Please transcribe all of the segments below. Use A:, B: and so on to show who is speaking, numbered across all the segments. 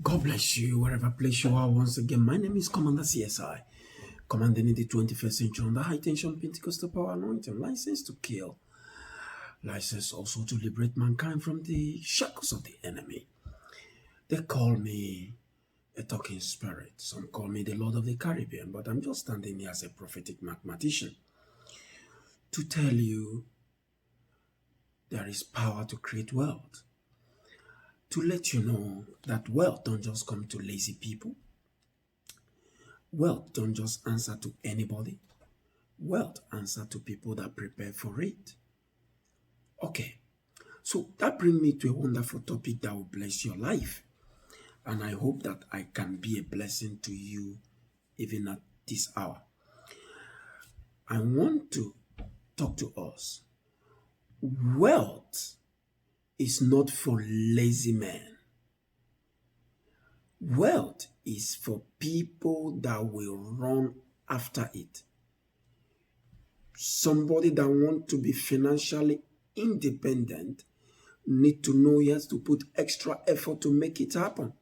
A: God bless you wherever place you are. Once again, my name is Commander CSI, commanding in the 21st century on the high tension Pentecostal power anointing, licensed to kill, licensed also to liberate mankind from the shackles of the enemy. They call me a talking spirit. Some call me the Lord of the Caribbean, but I'm just standing here as a prophetic mathematician to tell you there is power to create wealth. To let you know that wealth don't just come to lazy people. Wealth don't just answer to anybody. Wealth answer to people that prepare for it. Okay, so that brings me to a wonderful topic that will bless your life. And I hope that I can be a blessing to you even at this hour. I want to talk to us. Wealth is not for lazy men. Wealth is for people that will run after it. Somebody that wants to be financially independent need to know he has to put extra effort to make it happen.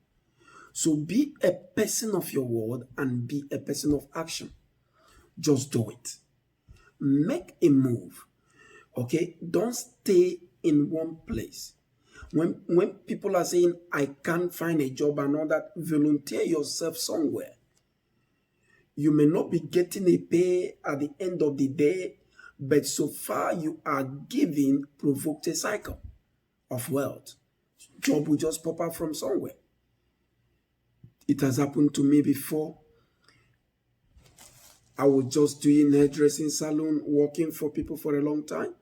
A: So be a person of your word and be a person of action. Just do it. Make a move. Okay? Don't stay in one place. When people are saying, I can't find a job and all that, volunteer yourself somewhere. You may not be getting a pay at the end of the day, but so far you are giving provoked a cycle of wealth. Job will just pop up from somewhere. It has happened to me before. I was just doing hairdressing salon, working for people for a long time.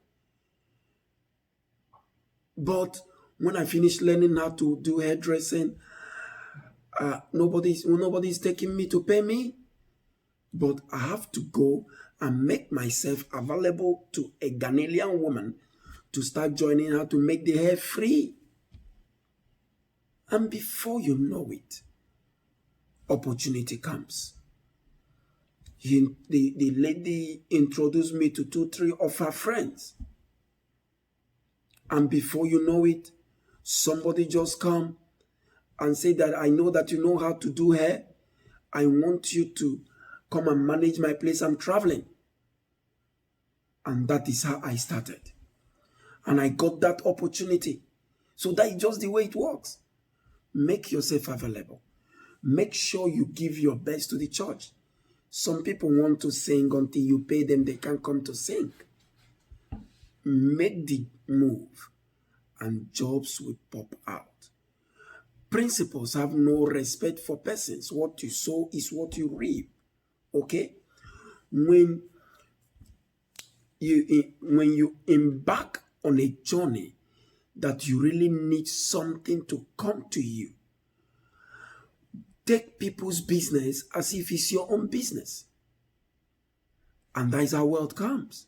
A: But when I finished learning how to do hairdressing, nobody's taking me to pay me. But I have to go and make myself available to a Ghanaian woman to start joining her to make the hair free. And before you know it, opportunity comes. The lady introduced me to 2-3 of her friends. And before you know it, somebody just come and say that I know that you know how to do hair. I want you to come and manage my place. I'm traveling. And that is how I started. And I got that opportunity. So that is just the way it works. Make yourself available. Make sure you give your best to the church. Some people want to sing until you pay them, they can't come to sing. Make the move and jobs will pop out. Principles have no respect for persons. What you sow is what you reap. Okay? When you embark on a journey that you really need something to come to you, take people's business as if it's your own business. And that is how wealth comes.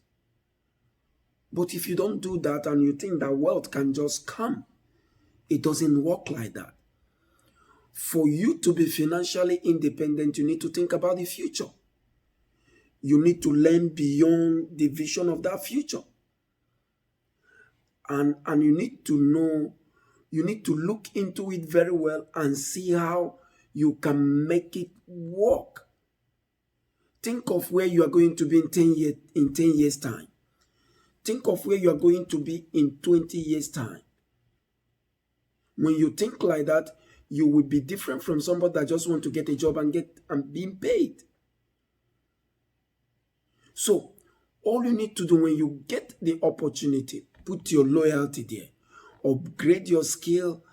A: But if you don't do that and you think that wealth can just come, it doesn't work like that. For you to be financially independent, you need to think about the future. You need to learn beyond the vision of that future. And you need to know, you need to look into it very well and see how you can make it work. Think of where you are going to be in 10 years' time. Think of where you are going to be in 20 years' time. When you think like that, you will be different from somebody that just want to get a job and being paid. So, all you need to do when you get the opportunity, put your loyalty there. Upgrade your skill,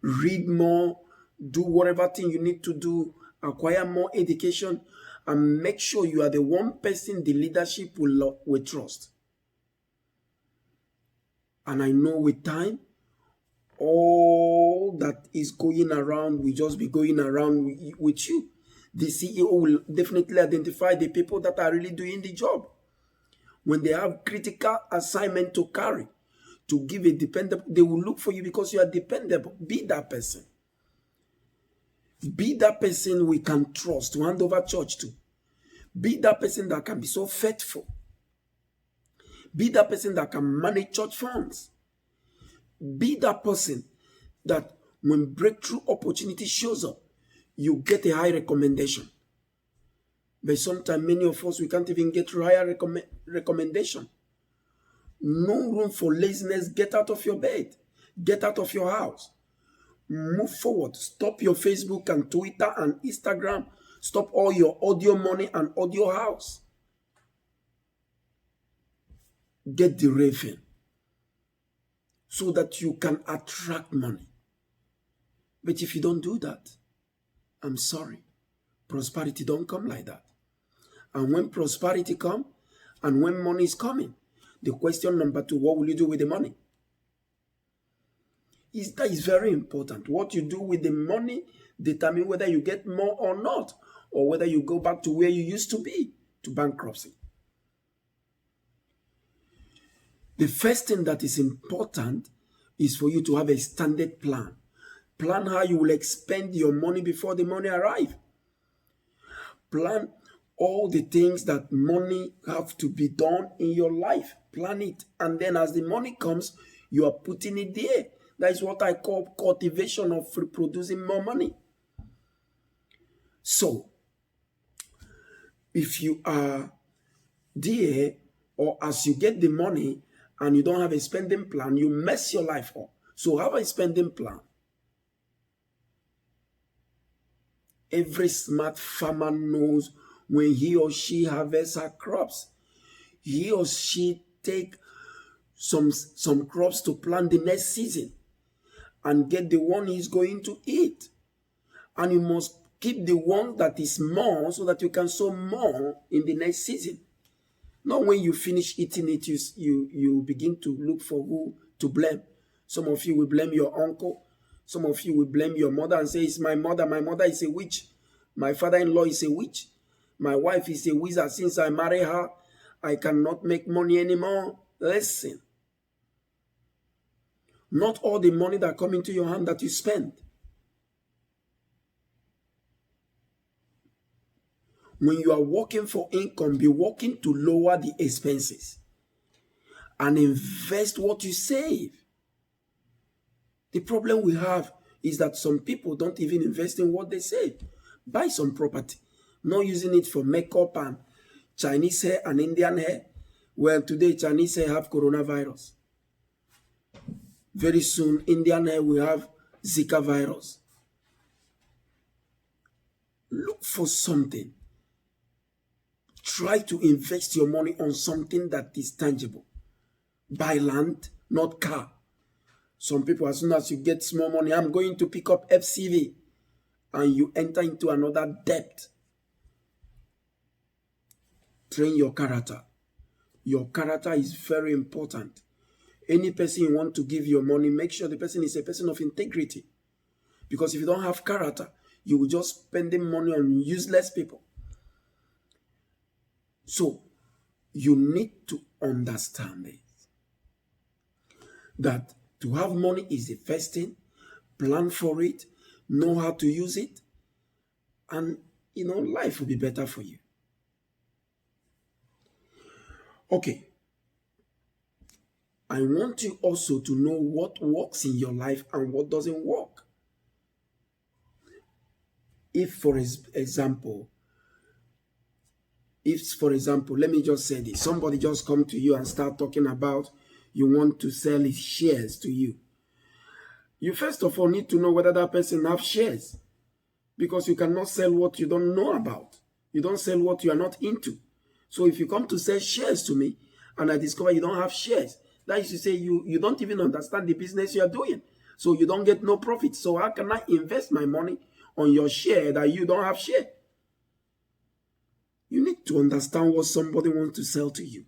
A: read more, do whatever thing you need to do, acquire more education, and make sure you are the one person the leadership will trust. And I know with time, all that is going around will just be going around with you. The CEO will definitely identify the people that are really doing the job. When they have critical assignment to carry, to give a dependable, they will look for you because you are dependable. Be that person. Be that person we can trust to hand over church to. Be that person that can be so faithful. Be that person that can manage church funds. Be that person that When breakthrough opportunity shows up, you get a high recommendation. But sometimes many of us, we can't even get higher recommendation. No room for laziness. Get out of your bed. Get out of your house. Move forward. Stop your Facebook and Twitter and Instagram. Stop all your audio money and audio house. Get the raven so that you can attract money. But if you don't do that, I'm sorry, prosperity don't come like that. And when prosperity comes, and when money is coming, the question number 2, what will you do with the money? That is very important. What you do with the money determines whether you get more or not, or whether you go back to where you used to be, to bankruptcy. The first thing that is important is for you to have a standard plan. Plan how you will expend your money before the money arrives. Plan all the things that money have to be done in your life. Plan it. And then as the money comes, you are putting it there. That is what I call cultivation of producing more money. So, if you are there, or as you get the money and you don't have a spending plan, you mess your life up. So have a spending plan. Every smart farmer knows when he or she harvests her crops, he or she take some crops to plant the next season and get the one he's going to eat. And you must keep the one that is more so that you can sow more in the next season. Not when you finish eating it, you begin to look for who to blame. Some of you will blame your uncle. Some of you will blame your mother and say, it's my mother. My mother is a witch. My father-in-law is a witch. My wife is a wizard. Since I married her, I cannot make money anymore. Listen. Not all the money that comes into your hand that you spend. When you are working for income, be working to lower the expenses and invest what you save. The problem we have is that some people don't even invest in what they save. Buy some property, not using it for makeup and Chinese hair and Indian hair. Well, today Chinese hair have coronavirus. Very soon, Indian hair will have Zika virus. Look for something. Try to invest your money on something that is tangible. Buy land, not car. Some people, as soon as you get small money, I'm going to pick up FCV, and you enter into another debt. Train your character. Your character is very important. Any person you want to give your money, make sure the person is a person of integrity. Because if you don't have character, you will just spending money on useless people. So, you need to understand it. That to have money is the first thing. Plan for it. Know how to use it. And, life will be better for you. Okay. I want you also to know what works in your life and what doesn't work. If, for example, let me just say this. Somebody just come to you and start talking about you want to sell his shares to you. You first of all need to know whether that person has shares. Because you cannot sell what you don't know about. You don't sell what you are not into. So if you come to sell shares to me and I discover you don't have shares, that is to say you don't even understand the business you are doing. So you don't get no profit. So how can I invest my money on your share that you don't have share? You need to understand what somebody wants to sell to you.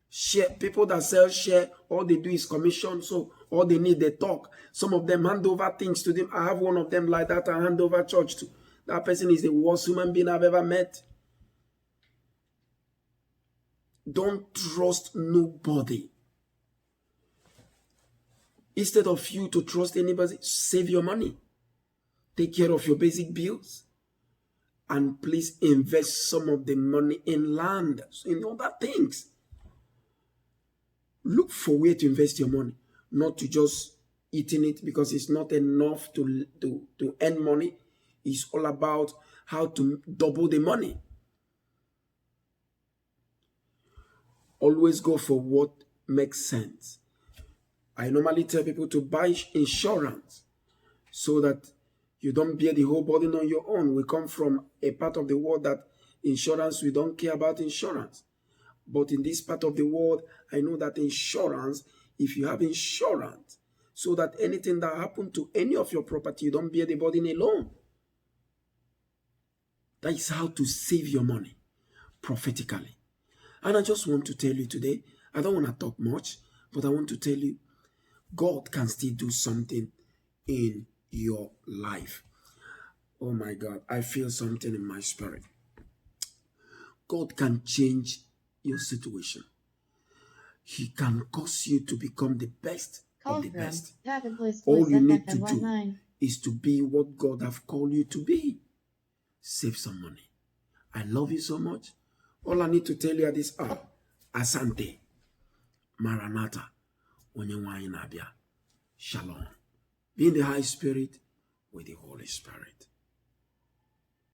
A: Share, people that sell share, all they do is commission, so all they need, they talk. Some of them hand over things to them. I have one of them like that I hand over church to. That person is the worst human being I've ever met. Don't trust nobody. Instead of you to trust anybody, save your money. Take care of your basic bills. And please invest some of the money in land, in other things. Look for where to invest your money, not to just eating it because it's not enough to earn money. It's all about how to double the money. Always go for what makes sense. I normally tell people to buy insurance so that you don't bear the whole burden on your own. We come from a part of the world that insurance, we don't care about insurance. But in this part of the world, I know that insurance, if you have insurance, so that anything that happens to any of your property, you don't bear the burden alone. That is how to save your money prophetically. And I just want to tell you today, I don't want to talk much, but I want to tell you, God can still do something in your life. Oh my God, I feel something in my spirit. God can change your situation. He can cause you to become the best of the best. All you need to do is to be what God has called you to be. Save some money. I love you so much. All I need to tell you at this hour, Asante, Maranatha, Onyenwayi Nabia, Shalom. Be in the high spirit with the Holy Spirit.